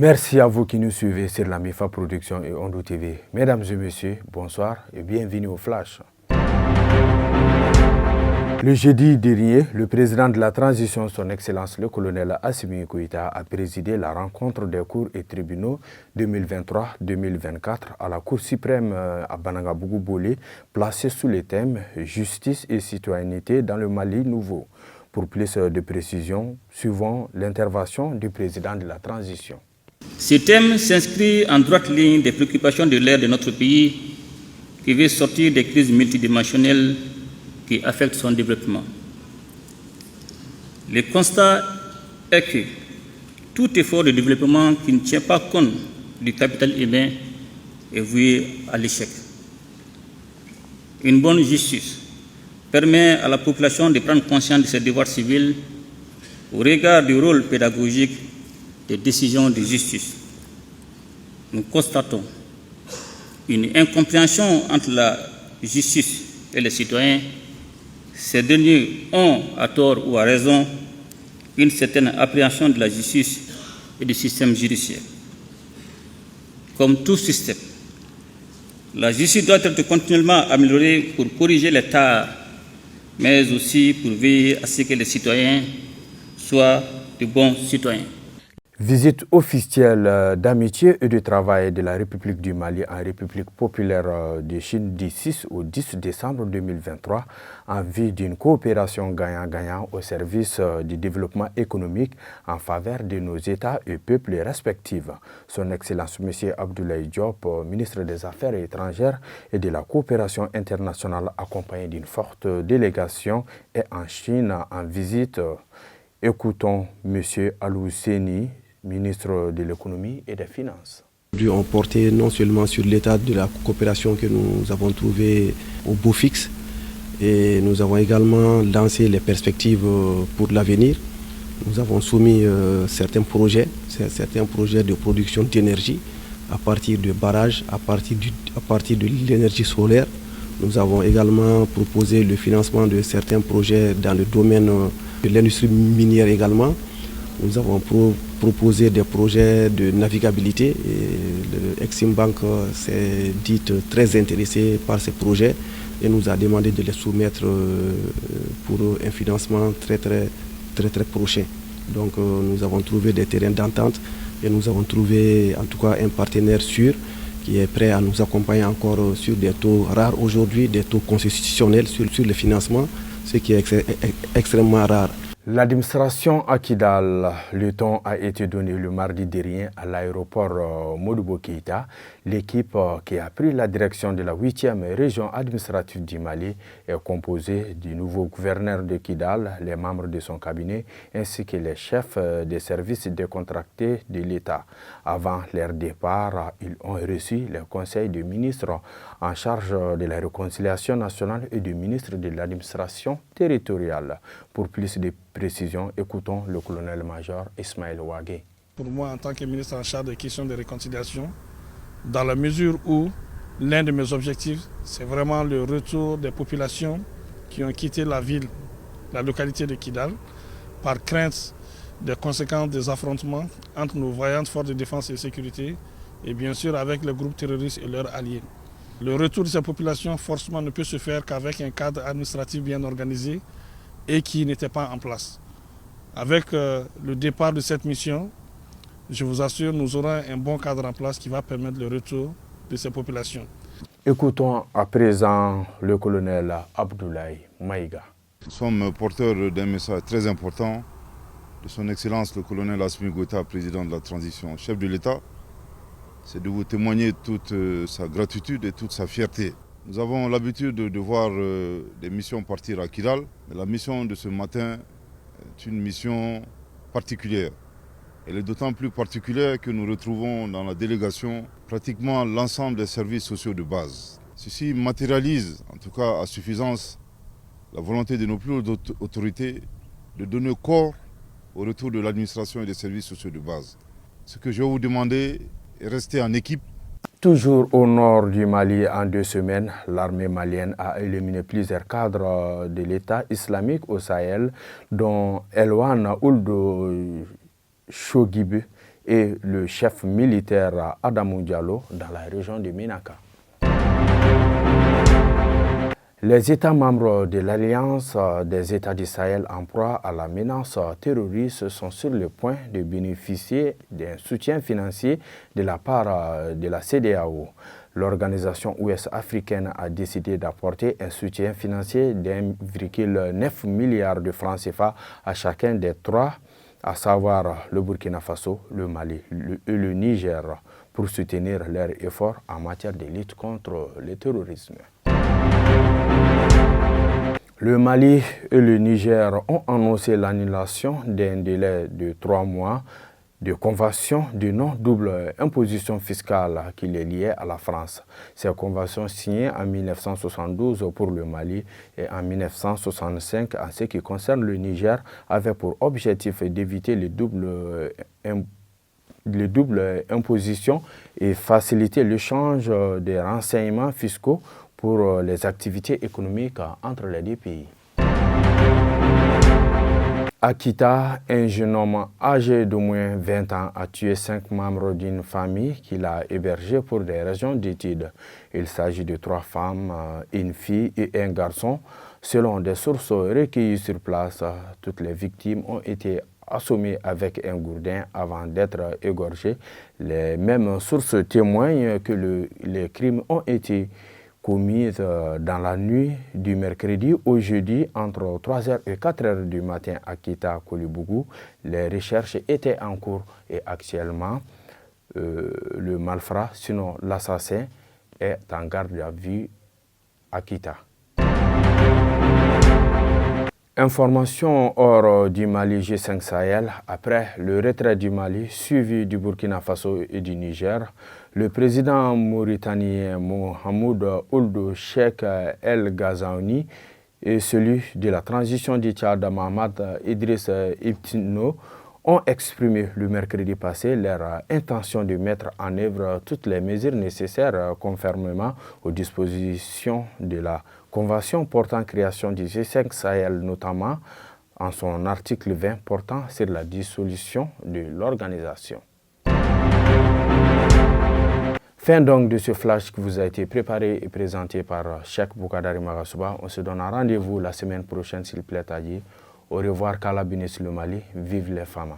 Merci à vous qui nous suivez sur la MIFA Production et Ondo TV. Mesdames et messieurs, bonsoir et bienvenue au Flash. Le jeudi dernier, le président de la transition, son Excellence le colonel Assimi Goïta, a présidé la rencontre des cours et tribunaux 2023-2024 à la Cour suprême à Banangabougou-Bolé, placée sous le thème « Justice et citoyenneté dans le Mali nouveau ». Pour plus de précisions, suivons l'intervention du président de la transition. Ce thème s'inscrit en droite ligne des préoccupations de l'ère de notre pays qui veut sortir des crises multidimensionnelles qui affectent son développement. Le constat est que tout effort de développement qui ne tient pas compte du capital humain est voué à l'échec. Une bonne justice permet à la population de prendre conscience de ses devoirs civils au regard du rôle pédagogique des décisions de justice. Nous constatons une incompréhension entre la justice et les citoyens. Ces derniers ont, à tort ou à raison, une certaine appréhension de la justice et du système judiciaire. Comme tout système, la justice doit être continuellement améliorée pour corriger les tares, mais aussi pour veiller à ce que les citoyens soient de bons citoyens. Visite officielle d'amitié et de travail de la République du Mali en République populaire de Chine du 6 au 10 décembre 2023 en vue d'une coopération gagnant-gagnant au service du développement économique en faveur de nos États et peuples respectifs. Son Excellence M. Abdoulaye Diop, ministre des Affaires étrangères et de la coopération internationale accompagné d'une forte délégation est en Chine en visite. Écoutons M. Alou Seni, ministre de l'économie et des finances. On portait non seulement sur l'état de la coopération que nous avons trouvé au Beaufix, et nous avons également lancé les perspectives pour l'avenir. Nous avons soumis certains projets de production d'énergie à partir de barrages, à partir de l'énergie solaire. Nous avons également proposé le financement de certains projets dans le domaine de l'industrie minière également. Nous avons proposé des projets de navigabilité et le Exim Bank s'est dit très intéressé par ces projets et nous a demandé de les soumettre pour un financement très prochain. Donc nous avons trouvé des terrains d'entente et nous avons trouvé en tout cas un partenaire sûr qui est prêt à nous accompagner encore sur des taux rares aujourd'hui, des taux constitutionnels sur le financement, ce qui est extrêmement rare. L'administration à Kidal, le ton a été donné le mardi dernier à l'aéroport Modibo Keïta. L'équipe qui a pris la direction de la 8e région administrative du Mali est composée du nouveau gouverneur de Kidal, les membres de son cabinet ainsi que les chefs des services décontractés de l'État. Avant leur départ, ils ont reçu les conseils du ministre en charge de la réconciliation nationale et du ministre de l'administration territoriale. Pour plus de précisions, écoutons le colonel-major Ismaël Ouagé. Pour moi, en tant que ministre en charge des questions de réconciliation, dans la mesure où l'un de mes objectifs, c'est vraiment le retour des populations qui ont quitté la ville, la localité de Kidal, par crainte des conséquences des affrontements entre nos vaillantes forces de défense et de sécurité et bien sûr avec les groupes terroristes et leurs alliés. Le retour de ces populations, forcément, ne peut se faire qu'avec un cadre administratif bien organisé et qui n'était pas en place. Avec le départ de cette mission, je vous assure, nous aurons un bon cadre en place qui va permettre le retour de ces populations. Écoutons à présent le colonel Abdoulaye Maïga. Nous sommes porteurs d'un message très important de son Excellence le colonel Assimi Goïta, président de la transition, chef de l'État. C'est de vous témoigner toute sa gratitude et toute sa fierté. Nous avons l'habitude de voir des missions partir à Kidal, mais la mission de ce matin est une mission particulière. Elle est d'autant plus particulière que nous retrouvons dans la délégation pratiquement l'ensemble des services sociaux de base. Ceci matérialise, en tout cas à suffisance, la volonté de nos plus hautes autorités de donner corps au retour de l'administration et des services sociaux de base. Ce que je vais vous demander est rester en équipe. Toujours au nord du Mali, en 2 semaines, l'armée malienne a éliminé plusieurs cadres de l'État islamique au Sahel, dont Elwan Ould Choguibé et le chef militaire Adamou Diallo dans la région de Ménaka. Les États membres de l'Alliance des États du Sahel en proie à la menace terroriste sont sur le point de bénéficier d'un soutien financier de la part de la CEDEAO. L'organisation ouest-africaine a décidé d'apporter un soutien financier d'1,9 milliard de francs CFA à chacun des trois, à savoir le Burkina Faso, le Mali et le Niger, pour soutenir leurs efforts en matière de lutte contre le terrorisme. Le Mali et le Niger ont annoncé l'annulation d'un délai de 3 mois de convention de non-double imposition fiscale qui les liait à la France. Ces conventions signées en 1972 pour le Mali et en 1965 en ce qui concerne le Niger avaient pour objectif d'éviter les doubles impositions et faciliter l'échange des renseignements fiscaux pour les activités économiques entre les deux pays. À Kita, un jeune homme âgé d'au moins 20 ans a tué 5 membres d'une famille qu'il a hébergée pour des raisons d'études. Il s'agit de 3 femmes, une fille et un garçon. Selon des sources recueillies sur place, toutes les victimes ont été assommées avec un gourdin avant d'être égorgées. Les mêmes sources témoignent que les crimes ont été commises dans la nuit du mercredi au jeudi entre 3h et 4h du matin à Kita, Koulibougou. Les recherches étaient en cours et actuellement, le malfrat, sinon l'assassin, est en garde à vue à Kita. Information hors du Mali G5 Sahel. Après le retrait du Mali, suivi du Burkina Faso et du Niger, le président mauritanien Mohamed Ould Cheikh El Ghazouani et celui de la transition du Tchad Mahamat Idriss Itno ont exprimé le mercredi passé leur intention de mettre en œuvre toutes les mesures nécessaires conformément aux dispositions de la Convention portant création du G5 Sahel, notamment en son article 20 portant sur la dissolution de l'organisation. Fin donc de ce flash qui vous a été préparé et présenté par Cheikh Boukadari Magasuba. On se donne un rendez-vous la semaine prochaine s'il plaît à Dieu. Au revoir, Kala Binis le Mali, vive les femmes.